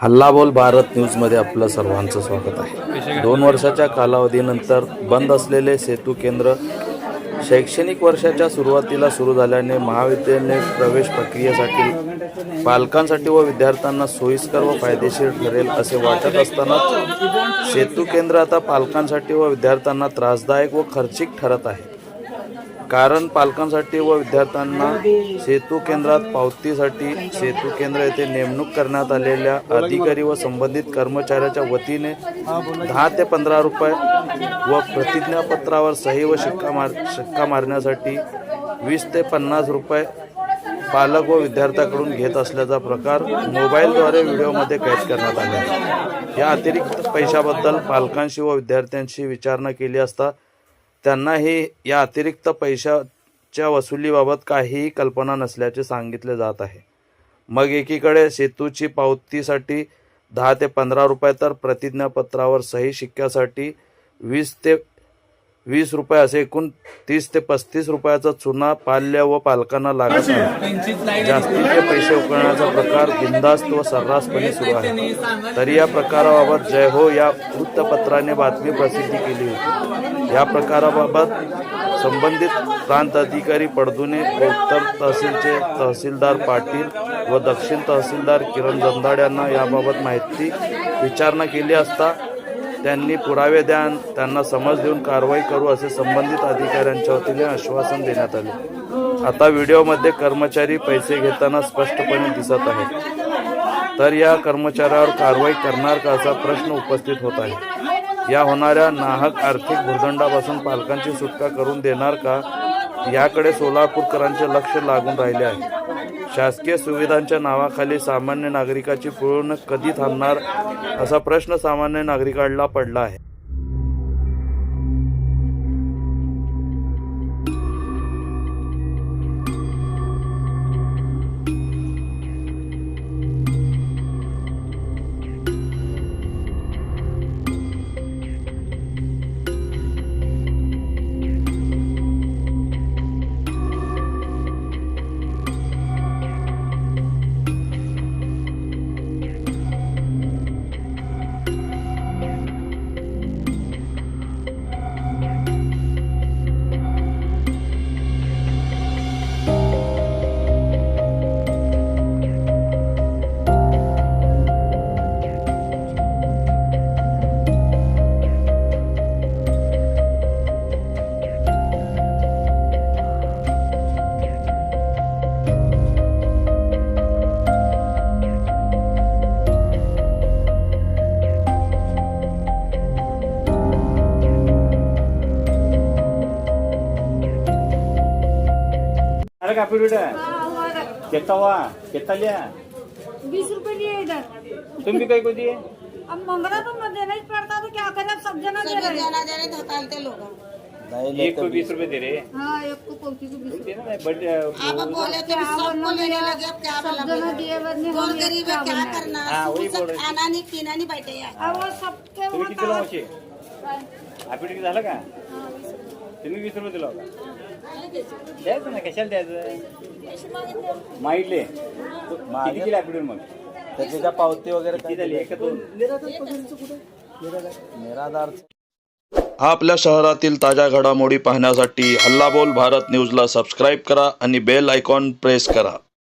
हल्लाबोल भारत न्यूजमध्ये आपलं सर्वांचं स्वागत आहे। 2 वर्षाच्या कालावधीनंतर बंद असलेले सेतू केंद्र शैक्षणिक वर्षाच्या सुरुवातीला सुरू झाल्याने महाविद्यालयीन प्रवेश प्रक्रियेसाठी पालकांसाठी व विद्यार्थ्यांना सोयीस्कर व फायदेशीर ठरेल असे वाटत असतानाच सेतू केंद्र आता पालकांसाठी व विद्यार्थ्यांना त्रासदायक व खर्चिक ठरत आहे। कारण पालकांसाठी व विद्यार्थ्यांना सेतू केंद्रात पावतीसाठी सेतू केंद्र येथे नेमणूक करण्यात आलेल्या अधिकारी व संबंधित कर्मचाऱ्याच्या वतीने 10 ते 15 रुपये व प्रतिज्ञापत्रावर सही व शिक्का मारण्यासाठी 20 ते 50 रुपये पालक व विद्यार्थ्याकडून घेत असल्याचा प्रकार मोबाईलद्वारे व्हिडिओमध्ये कैद करण्यात आला आहे। या अतिरिक्त पैशाबद्दल पालकांशी व विद्यार्थ्यांशी विचारणा केली असता त्यांनाही या अतिरिक्त पैशाच्या वसुलीबाबत काहीही कल्पना नसल्याचे सांगितले जात आहे। मग एकीकडे सेतूची पावतीसाठी 10 ते 15 रुपये तर प्रतिज्ञापत्रावर सही शिक्क्यासाठी 20 रुपये असे एकूण 30 ते 35 रुपयाचा चुना पाल्य व पालकांना लागत आहे। जास्तीचे पैसे उकळण्याचा प्रकार बिनधास्त व सर्रासपणे सुरू आहे। तरी या प्रकाराबाबत जय हो या वृत्तपत्राने बातमी प्रसिद्ध केली होती। या प्रकाराबाबत संबंधित प्रांत अधिकारी पडदुने व उत्तर तहसीलचे तहसीलदार पाटील व दक्षिण तहसीलदार किरण जंदाड यांना याबाबत माहिती विचारणा केली असता त्यांनी पुरावे द्या त्यांना समज देऊन कारवाई करू असे संबंधित अधिकाऱ्यांच्या वतीने आश्वासन देण्यात आले। आता व्हिडिओमध्ये कर्मचारी पैसे घेताना स्पष्टपणे दिसत आहेत। तर या कर्मचाऱ्यावर कारवाई करणार का असा प्रश्न उपस्थित होत आहे। या होणाऱ्या नाहक आर्थिक भुर्दंडापासून पालकांची सुटका करून देणार का याकडे सोलापूरकरांचे लक्ष लागून राहिले आहे। शासकीय सुविधांच्या नावाखाली सामान्य नागरिकाची पिळवणूक कधी थांबणार असा प्रश्न सामान्य नागरिकांना पडला आहे। अरे काफी कितना हुआ कितना लिया 20 रुपए लिए इधर। तुम भी कहीं को दिए? अब मंगला तो मैं देना ही पड़ता तो क्या करें, अब सब जना दे रहे हैं। हटाते लोग एक को 20 रुपए दे रहे हैं। हाँ, एक को पौती को 20 देना ना, बट आप बोले तो सबको लेने लगे, अब क्या सब जना दिए बदले कौन हम गरीब है, क्या करना। हाँ, वही बोल रहे। खाना नाही पिना नाही बैठे यार। अब वो सबके तुम्ही किती दिला मावशी? हाँ, आपली किती झालं का? तुम्ही 20 रुपये दिला होता? द्यायचं ना, कशाला द्यायचं? मागितले किती दिले आपली मग? त्याची पावती वगैरे किती झाली? एक का दोन? निराधार आपल्या शहरातील ताज्या घडामोडी पाहण्यासाठी हल्लाबोल भारत न्यूजला सबस्क्राईब करा आणि बेल आयकॉन प्रेस करा।